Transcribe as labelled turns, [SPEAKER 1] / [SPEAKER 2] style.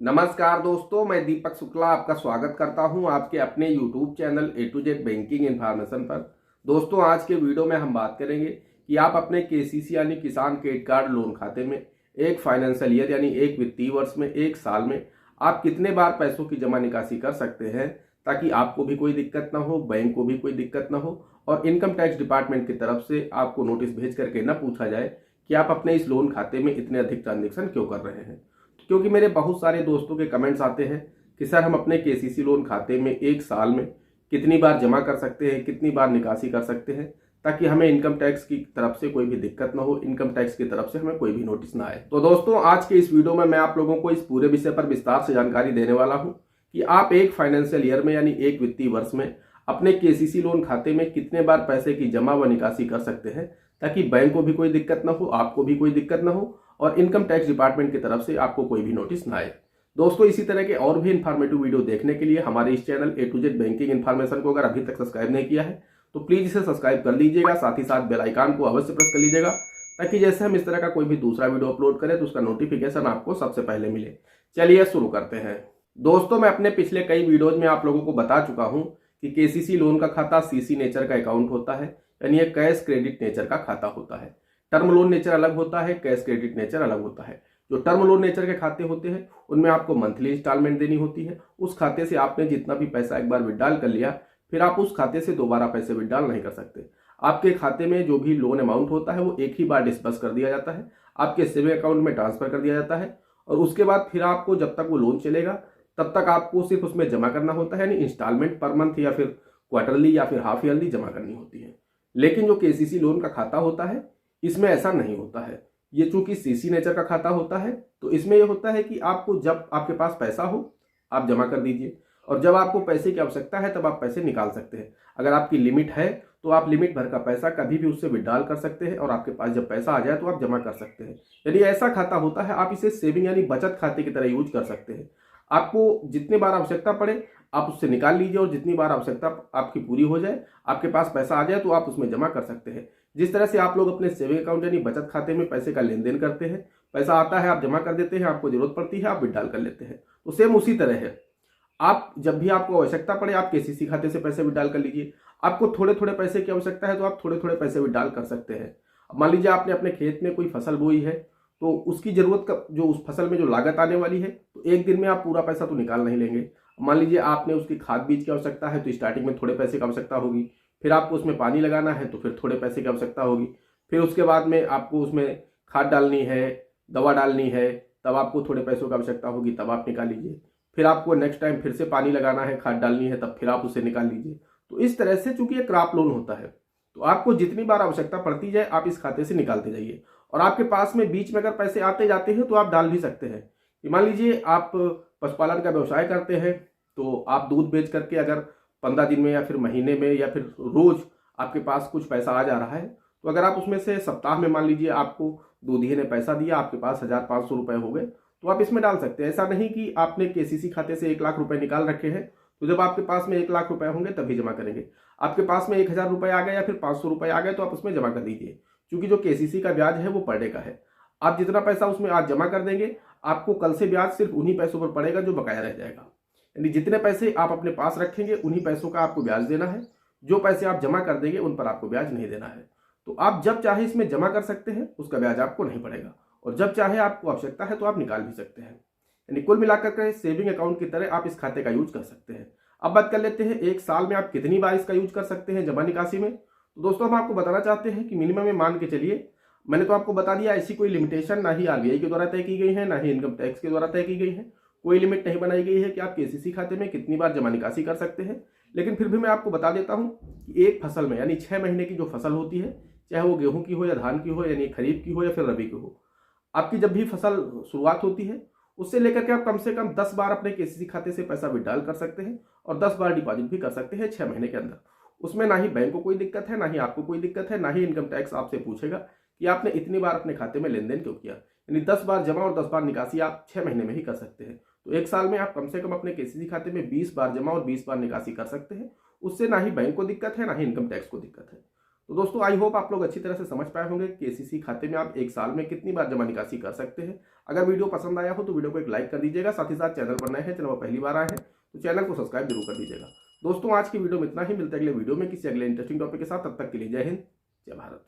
[SPEAKER 1] नमस्कार दोस्तों, मैं दीपक शुक्ला आपका स्वागत करता हूं आपके अपने YouTube channel A to Z banking information पर। दोस्तों, आज के वीडियो में हम बात करेंगे कि आप अपने केसीसी यानी किसान क्रेडिट कार्ड लोन खाते में एक फाइनेंशियल ईयर यानी एक वित्तीय वर्ष में एक साल में आप कितने बार पैसों की जमा निकासी कर सकते हैं, ताकि आपको भी कोई दिक्कत ना हो, बैंक को भी कोई दिक्कत ना हो और इनकम टैक्स डिपार्टमेंट की तरफ से आपको नोटिस भेज करके न पूछा जाए कि आप अपने इस लोन खाते में इतने अधिक ट्रांजेक्शन क्यों कर रहे हैं। क्योंकि मेरे बहुत सारे दोस्तों के कमेंट्स आते हैं कि सर, हम अपने केसीसी लोन खाते में एक साल में कितनी बार जमा कर सकते हैं, कितनी बार निकासी कर सकते हैं, ताकि हमें इनकम टैक्स की तरफ से कोई भी दिक्कत ना हो, इनकम टैक्स की तरफ से हमें कोई भी नोटिस ना आए। तो दोस्तों, आज के इस वीडियो में मैं आप लोगों को इस पूरे विषय पर विस्तार से जानकारी देने वाला हूं कि आप एक फाइनेंशियल ईयर में यानी एक वित्तीय वर्ष में अपने केसीसी लोन खाते में कितने बार पैसे की जमा व निकासी कर सकते हैं, ताकि बैंक को भी कोई दिक्कत ना हो, आपको भी कोई दिक्कत ना हो और इनकम टैक्स डिपार्टमेंट की तरफ से आपको कोई भी नोटिस ना आए। दोस्तों, इसी तरह के और भी इन्फॉर्मेटिव वीडियो देखने के लिए हमारे इस channel A to Z banking information को अगर अभी तक सब्सक्राइब नहीं किया है तो प्लीज इसे सब्सक्राइब कर लीजिएगा। साथ ही साथ बेल आइकन को अवश्य प्रेस कर लीजिएगा, ताकि जैसे हम इस तरह का कोई भी दूसरा वीडियो अपलोड करें तो उसका नोटिफिकेशन आपको सबसे पहले मिले। चलिए शुरू करते हैं। दोस्तों, मैं अपने पिछले कई वीडियोज में आप लोगों को बता चुका हूं कि केसीसी लोन का खाता सीसी नेचर का अकाउंट होता है, यानी यह कैश क्रेडिट नेचर का खाता होता है। टर्म लोन नेचर अलग होता है, कैश क्रेडिट नेचर अलग होता है। जो टर्म लोन नेचर के खाते होते हैं उनमें आपको मंथली इंस्टॉलमेंट देनी होती है। उस खाते से आपने जितना भी पैसा एक बार विड्रॉल कर लिया, फिर आप उस खाते से दोबारा पैसे विड्रॉल नहीं कर सकते। आपके खाते में जो भी लोन अमाउंट होता है वो एक ही बार डिस्बर्स कर दिया जाता है, आपके सेविंग अकाउंट में ट्रांसफर कर दिया जाता है और उसके बाद फिर आपको जब तक वो लोन चलेगा तब तक आपको सिर्फ उसमें जमा करना होता है, यानी इंस्टॉलमेंट पर मंथ या फिर क्वार्टरली या फिर हाफ ईयरली जमा करनी होती है। लेकिन जो केसीसी लोन का खाता होता है इसमें ऐसा नहीं होता है। ये चूंकि सीसी नेचर का खाता होता है तो इसमें यह होता है कि आपको जब आपके पास पैसा हो आप जमा कर दीजिए और जब आपको पैसे की आवश्यकता है तब आप पैसे निकाल सकते हैं। अगर आपकी लिमिट है तो आप लिमिट भर का पैसा कभी भी उससे विड्रॉल कर सकते हैं और आपके पास जब पैसा आ जाए तो आप जमा कर सकते हैं। यदि ऐसा खाता होता है आप इसे सेविंग यानी बचत खाते की तरह यूज कर सकते हैं। आपको जितनी बार आवश्यकता पड़े आप उससे निकाल लीजिए और जितनी बार आवश्यकता आपकी पूरी हो जाए, आपके पास पैसा आ जाए तो आप उसमें जमा कर सकते हैं। जिस तरह से आप लोग अपने सेविंग अकाउंट यानी बचत खाते में पैसे का लेन देन करते हैं, पैसा आता है आप जमा कर देते हैं, आपको जरूरत पड़ती है आप विड्रॉल कर लेते हैं, तो सेम उसी तरह है। आप जब भी आपको आवश्यकता पड़े आप केसीसी खाते से पैसे विड्रॉल कर लीजिए। आपको थोड़े थोड़े पैसे की आवश्यकता है तो आप थोड़े थोड़े पैसे विड्रॉल कर सकते हैं। अब मान लीजिए आपने अपने खेत में कोई फसल बोई है तो उसकी जरूरत का जो उस फसल में जो लागत आने वाली है तो एक दिन में आप पूरा पैसा तो निकाल नहीं लेंगे। मान लीजिए आपने उसकी खाद बीज की आवश्यकता है तो स्टार्टिंग में थोड़े पैसे की आवश्यकता होगी, फिर आपको उसमें पानी लगाना है तो फिर थोड़े पैसे की आवश्यकता होगी, फिर उसके बाद में आपको उसमें खाद डालनी है, दवा डालनी है, तब आपको थोड़े पैसों की आवश्यकता होगी, तब आप निकाल लीजिए। फिर आपको नेक्स्ट टाइम फिर से पानी लगाना है, खाद डालनी है, तब फिर आप उसे निकाल लीजिए। तो इस तरह से चूंकि ये क्रॉप लोन होता है तो आपको जितनी बार आवश्यकता पड़ती जाए आप इस खाते से निकालते जाइए और आपके पास में बीच में अगर पैसे आते जाते हैं तो आप डाल भी सकते हैं। मान लीजिए आप पशुपालन का व्यवसाय करते हैं तो आप दूध बेच करके अगर 15 दिन में या फिर महीने में या फिर रोज आपके पास कुछ पैसा आ जा रहा है तो अगर आप उसमें से सप्ताह में मान लीजिए आपको दूधिये ने पैसा दिया, आपके पास 1500 रुपए हो गए तो आप इसमें डाल सकते हैं। ऐसा नहीं कि आपने केसीसी खाते से 1 लाख रुपए निकाल रखे हैं तो जब आपके पास में 1 लाख रुपए होंगे तभी जमा करेंगे। आपके पास में 1000 रुपए आ गए या फिर 500 रुपए आ गए तो आप उसमें जमा कर दीजिए, क्योंकि जो केसीसी का ब्याज है वो पर डे का है। आप जितना पैसा उसमें आज जमा कर देंगे आपको कल से ब्याज सिर्फ उन्हीं पैसों पर पड़ेगा जो बकाया रह जाएगा। यानी जितने पैसे आप अपने पास रखेंगे उन्हीं पैसों का आपको ब्याज देना है, जो पैसे आप जमा कर देंगे उन पर आपको ब्याज नहीं देना है। तो आप जब चाहे इसमें जमा कर सकते हैं, उसका ब्याज आपको नहीं पड़ेगा और जब चाहे आपको आवश्यकता है तो आप निकाल भी सकते हैं। यानी कुल मिलाकर के सेविंग अकाउंट की तरह आप इस खाते का यूज कर सकते हैं। अब बात कर लेते हैं एक साल में आप कितनी बार इसका यूज कर सकते हैं जमा निकासी में। तो दोस्तों, हम आपको बताना चाहते हैं कि मिनिमम में मान के चलिए, मैंने तो आपको बता दिया, ऐसी कोई लिमिटेशन ना ही आरबीआई के द्वारा तय की गई है ना ही इनकम टैक्स के द्वारा तय की गई है। कोई लिमिट नहीं बनाई गई है कि आप केसीसी खाते में कितनी बार जमा निकासी कर सकते हैं। लेकिन फिर भी मैं आपको बता देता हूं कि एक फसल में यानी 6 महीने की जो फसल होती है, चाहे वो गेहूं की हो या धान की हो, यानी खरीफ की हो या फिर रबी की हो, आपकी जब भी फसल शुरुआत होती है उससे लेकर के आप कम से कम 10 बार अपने केसीसी खाते से पैसा विड्रॉल कर सकते हैं और 10 बार डिपॉजिट भी कर सकते हैं 6 महीने के अंदर। उसमें ना ही बैंक को कोई दिक्कत है, ना ही आपको कोई दिक्कत है, ना ही इनकम टैक्स आपसे पूछेगा कि आपने इतनी बार अपने खाते में लेन देन क्यों किया। यानी 10 बार जमा और 10 बार निकासी आप 6 महीने में ही कर सकते हैं। तो एक साल में आप कम से कम अपने केसीसी खाते में 20 बार जमा और 20 बार निकासी कर सकते हैं। उससे ना ही बैंक को दिक्कत है, ना ही इनकम टैक्स को दिक्कत है। तो दोस्तों आई होप आप लोग अच्छी तरह से समझ पाए होंगे केसीसी खाते में आप एक साल में कितनी बार जमा निकासी कर सकते हैं। अगर वीडियो पसंद आया हो तो वीडियो को एक लाइक कर दीजिएगा। साथ ही साथ चैनल पर नए हैं, चैनल पर पहली बार आए हैं तो चैनल को सब्सक्राइब जरूर कर दीजिएगा। दोस्तों आज की वीडियो में इतना ही, मिलते हैं अगले वीडियो में किसी अगले इंटरेस्टिंग टॉपिक के साथ। तब तक के लिए जय हिंद, जय भारत।